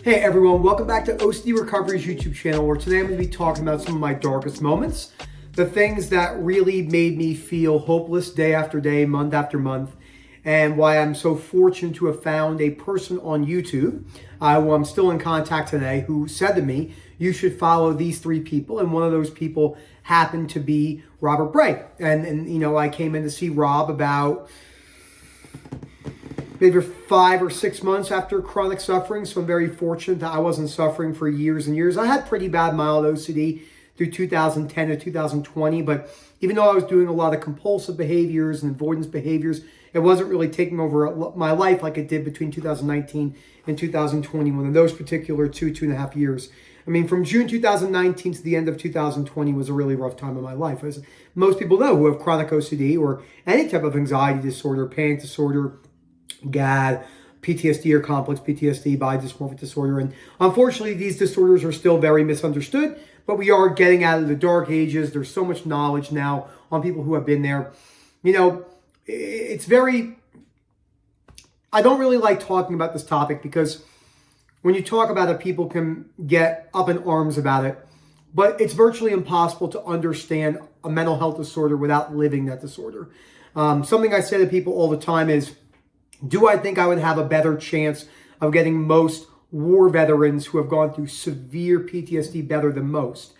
Hey everyone, welcome back to OCD Recovery's YouTube channel, where today I'm going to be talking about some of my darkest moments, the things that really made me feel hopeless day after day, month after month, and why I'm so fortunate to have found a person on YouTube who I'm still in contact today who said to me, you should follow these three people, and one of those people happened to be Robert Bray. And you know, I came in to see Rob about maybe 5 or 6 months after chronic suffering. So I'm very fortunate that I wasn't suffering for years and years. I had pretty bad mild OCD through 2010 to 2020, but even though I was doing a lot of compulsive behaviors and avoidance behaviors, it wasn't really taking over my life like it did between 2019 and 2021. In those particular 2.5 years. I mean, from June 2019 to the end of 2020 was a really rough time in my life. As most people know who have chronic OCD or any type of anxiety disorder, panic disorder, GAD, PTSD or complex PTSD, body dysmorphic disorder. And unfortunately, these disorders are still very misunderstood, but we are getting out of the dark ages. There's so much knowledge now on people who have been there. You know, I don't really like talking about this topic because when you talk about it, people can get up in arms about it, but it's virtually impossible to understand a mental health disorder without living that disorder. Something I say to people all the time is, do I think I would have a better chance of getting most war veterans who have gone through severe PTSD better than most?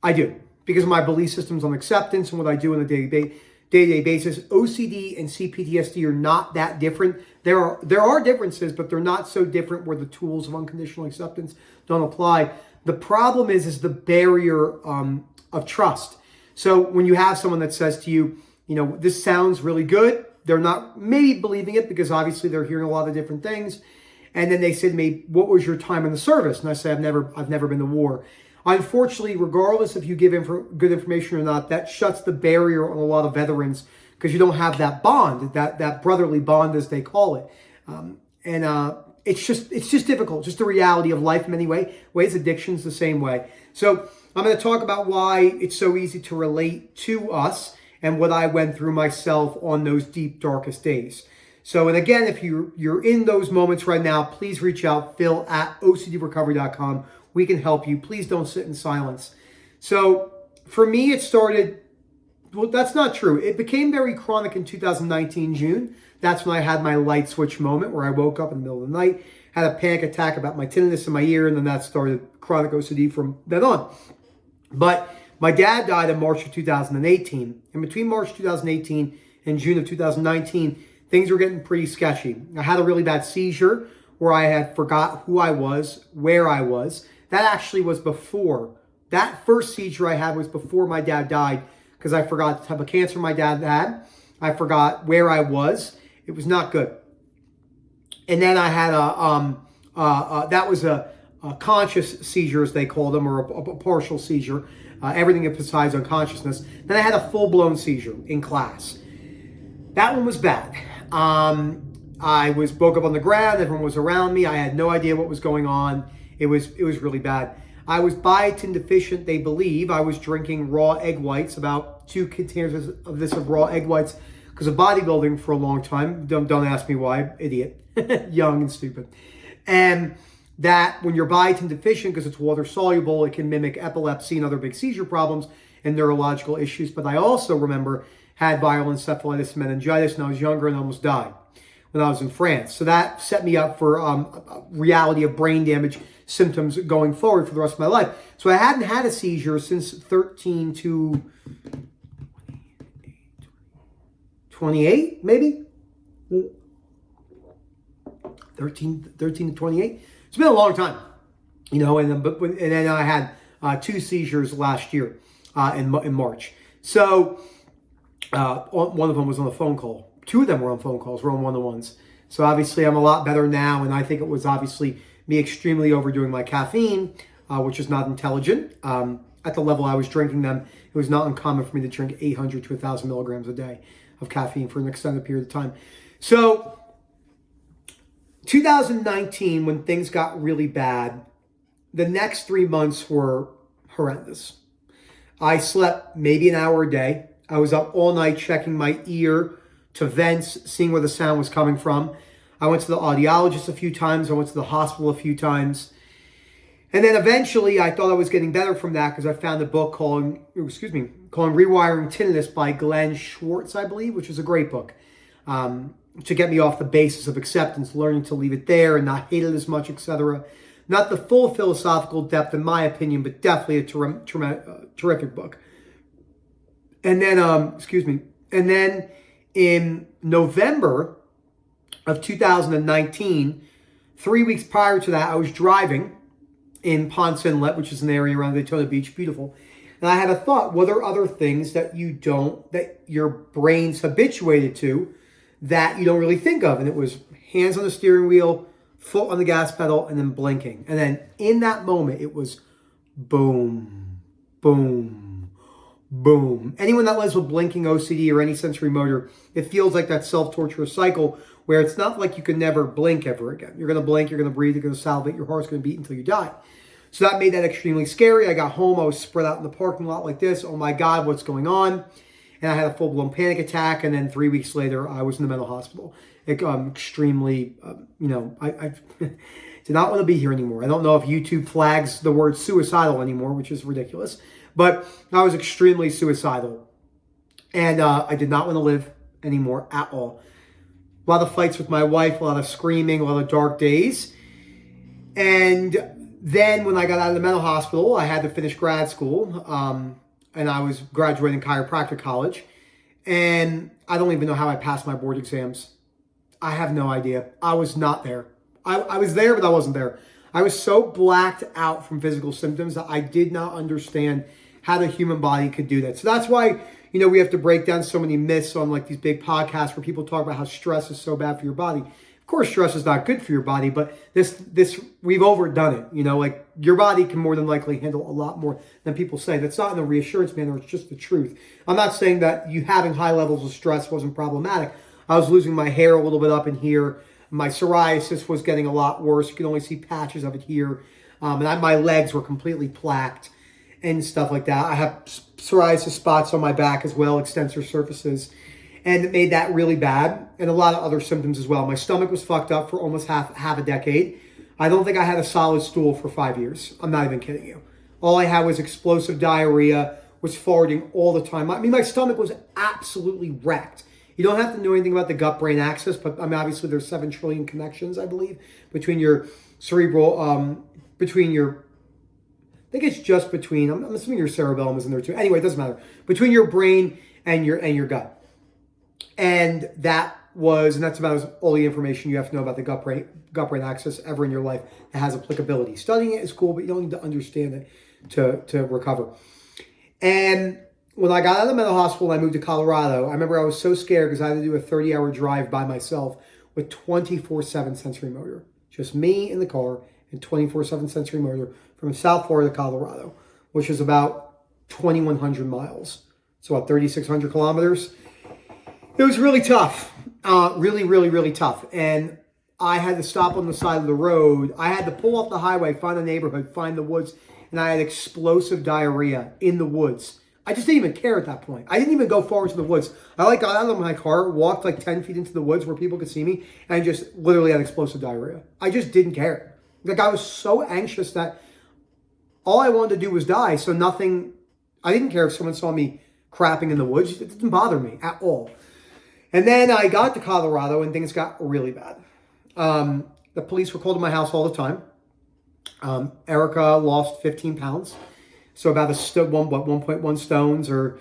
I do, because of my belief systems on acceptance and what I do on a day-to-day basis. OCD and CPTSD are not that different. There are differences, but they're not so different where the tools of unconditional acceptance don't apply. The problem is the barrier of trust. So when you have someone that says to you, you know, this sounds really good, they're not maybe believing it because obviously they're hearing a lot of different things. And then they said to me, what was your time in the service? And I said, I've never been to war. Unfortunately, regardless if you give good information or not, that shuts the barrier on a lot of veterans because you don't have that bond, that brotherly bond as they call it. It's just difficult, just the reality of life in many ways. Addiction's the same way. So I'm going to talk about why it's so easy to relate to us and what I went through myself on those deep, darkest days. So, and again, if you're in those moments right now, please reach out, phil@ocdrecovery.com. We can help you. Please don't sit in silence. So for me, it started, well, that's not true. It became very chronic in 2019, June. That's when I had my light switch moment where I woke up in the middle of the night, had a panic attack about my tinnitus in my ear, and then that started chronic OCD from then on. But my dad died in March of 2018. And between March 2018 and June of 2019, things were getting pretty sketchy. I had a really bad seizure where I had forgot who I was, where I was. That actually was before. That first seizure I had was before my dad died because I forgot the type of cancer my dad had. I forgot where I was. It was not good. And then I had that was a conscious seizure, as they call them, or a partial seizure. Everything besides unconsciousness. Then I had a full-blown seizure in class. That one was bad. I woke up on the ground. Everyone was around me. I had no idea what was going on. It was really bad. I was biotin deficient, they believe. I was drinking raw egg whites, about 2 containers of raw egg whites, because of bodybuilding for a long time. Don't ask me why, idiot. Young and stupid. And that when you're biotin deficient, because it's water soluble, it can mimic epilepsy and other big seizure problems and neurological issues. But I also remember had viral encephalitis and meningitis when I was younger and almost died when I was in France. So that set me up for a reality of brain damage symptoms going forward for the rest of my life. So I hadn't had a seizure since 13 to 28, maybe? 13 to 28. It's been a long time, you know, and then I had 2 seizures last year in March. So one of them was on a phone call. 2 of them were on phone calls, were on one-on-ones. So obviously I'm a lot better now, and I think it was obviously me extremely overdoing my caffeine, which is not intelligent. At the level I was drinking them, it was not uncommon for me to drink 800 to 1,000 milligrams a day of caffeine for an extended period of time. So 2019, when things got really bad, the next 3 months were horrendous. I slept maybe an hour a day. I was up all night checking my ear to vents, seeing where the sound was coming from. I went to the audiologist a few times. I went to the hospital a few times. And then eventually I thought I was getting better from that because I found a book called Rewiring Tinnitus by Glenn Schwartz, I believe, which is a great book. To get me off the basis of acceptance, learning to leave it there and not hate it as much, etc. Not the full philosophical depth, in my opinion, but definitely a terrific book. And then, and then in November of 2019, 3 weeks prior to that, I was driving in Ponce Inlet, which is an area around Daytona Beach, beautiful. And I had a thought, what are other things that your brain's habituated to that you don't really think of? And it was hands on the steering wheel, foot on the gas pedal, and then blinking. And then in that moment, it was boom, boom, boom. Anyone that lives with blinking OCD or any sensory motor, it feels like that self-torturous cycle where it's not like you can never blink ever again. You're going to blink, you're going to breathe, you're going to salivate, your heart's going to beat until you die. So that made that extremely scary. I got home, I was spread out in the parking lot like this. Oh my God, what's going on? And I had a full-blown panic attack. And then 3 weeks later, I was in the mental hospital. Extremely, I did not want to be here anymore. I don't know if YouTube flags the word suicidal anymore, which is ridiculous. But I was extremely suicidal. And I did not want to live anymore at all. A lot of fights with my wife, a lot of screaming, a lot of dark days. And then when I got out of the mental hospital, I had to finish grad school. And I was graduating chiropractic college. And I don't even know how I passed my board exams. I have no idea. I was not there. I was there, but I wasn't there. I was so blacked out from physical symptoms that I did not understand how the human body could do that. So that's why, we have to break down so many myths on like these big podcasts where people talk about how stress is so bad for your body. Of course, stress is not good for your body, but this we've overdone it. Like your body can more than likely handle a lot more than people say. That's not in a reassurance manner. It's just the truth. I'm not saying that you having high levels of stress wasn't problematic. I was losing my hair a little bit up in here. My psoriasis was getting a lot worse. You can only see patches of it here. My legs were completely plaqued and stuff like that. I have psoriasis spots on my back as well, extensor surfaces. And it made that really bad, and a lot of other symptoms as well. My stomach was fucked up for almost half a decade. I don't think I had a solid stool for 5 years. I'm not even kidding you. All I had was explosive diarrhea, was farting all the time. My stomach was absolutely wrecked. You don't have to know anything about the gut-brain axis, but obviously there's 7 trillion connections, I believe, between your cerebral, I think it's just between, I'm assuming your cerebellum is in there too. Anyway, it doesn't matter. Between your brain and your gut. And that's about all the information you have to know about the gut-brain axis ever in your life that has applicability. Studying it is cool, but you don't need to understand it to recover. And when I got out of the mental hospital and I moved to Colorado, I remember I was so scared because I had to do a 30-hour drive by myself with 24/7 sensory motor. Just me in the car and 24/7 sensory motor from South Florida to Colorado, which is about 2,100 miles. So about 3,600 kilometers. It was really tough. Really, really, really tough. And I had to stop on the side of the road. I had to pull off the highway, find a neighborhood, find the woods, and I had explosive diarrhea in the woods. I just didn't even care at that point. I didn't even go forward to the woods. I got out of my car, walked like 10 feet into the woods where people could see me, and just literally had explosive diarrhea. I just didn't care. Like I was so anxious that all I wanted to do was die. So I didn't care if someone saw me crapping in the woods. It didn't bother me at all. And then I got to Colorado and things got really bad. The police were called to my house all the time. Erica lost 15 pounds. So about 1.1 stones or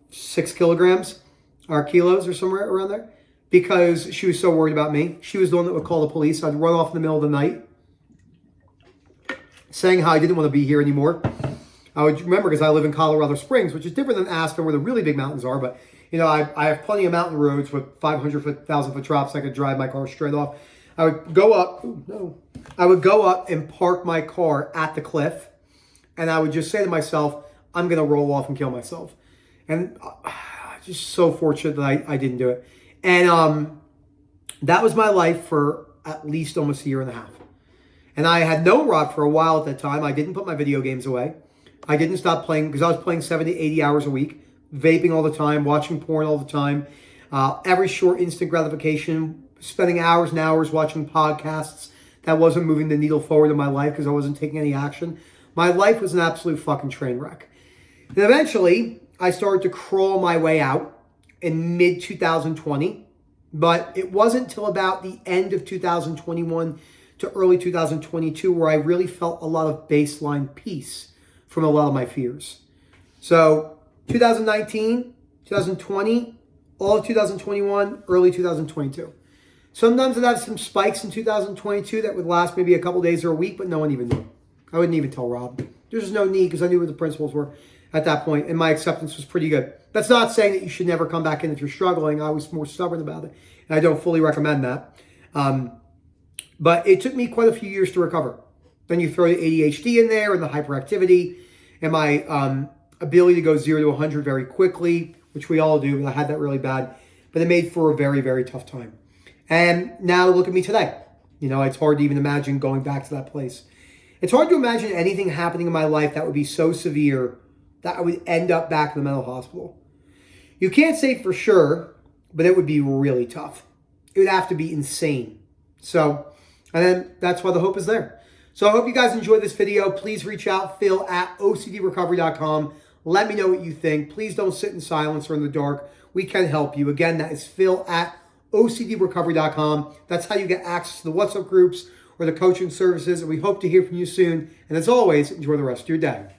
6 kilograms or kilos or somewhere around there. Because she was so worried about me. She was the one that would call the police. I'd run off in the middle of the night saying how I didn't want to be here anymore. I would remember because I live in Colorado Springs, which is different than Aspen where the really big mountains are. But I have plenty of mountain roads with 500-foot, 1,000-foot drops. I could drive my car straight off. I would go up and park my car at the cliff. And I would just say to myself, I'm going to roll off and kill myself. And just so fortunate that I didn't do it. And that was my life for at least almost a year and a half. And I had no rod for a while at that time. I didn't put my video games away. I didn't stop playing because I was playing 70, 80 hours a week. Vaping all the time, watching porn all the time, every short instant gratification, spending hours and hours watching podcasts that wasn't moving the needle forward in my life because I wasn't taking any action. My life was an absolute fucking train wreck. And eventually, I started to crawl my way out in mid-2020. But it wasn't till about the end of 2021 to early 2022 where I really felt a lot of baseline peace from a lot of my fears. So 2019, 2020, all of 2021, early 2022. Sometimes I'd have some spikes in 2022 that would last maybe a couple days or a week, but no one even knew. I wouldn't even tell Rob. There's just no need because I knew what the principles were at that point, and my acceptance was pretty good. That's not saying that you should never come back in if you're struggling. I was more stubborn about it, and I don't fully recommend that. But it took me quite a few years to recover. Then you throw the ADHD in there and the hyperactivity and my ability to go 0 to 100 very quickly, which we all do. I had that really bad, but it made for a very, very tough time. And now look at me today. You know, it's hard to even imagine going back to that place. It's hard to imagine anything happening in my life that would be so severe that I would end up back in the mental hospital. You can't say for sure, but it would be really tough. It would have to be insane. So, and then that's why the hope is there. So I hope you guys enjoyed this video. Please reach out, phil@ocdrecovery.com. Let me know what you think. Please don't sit in silence or in the dark. We can help you. Again, that is phil@ocdrecovery.com. That's how you get access to the WhatsApp groups or the coaching services. And we hope to hear from you soon. And as always, enjoy the rest of your day.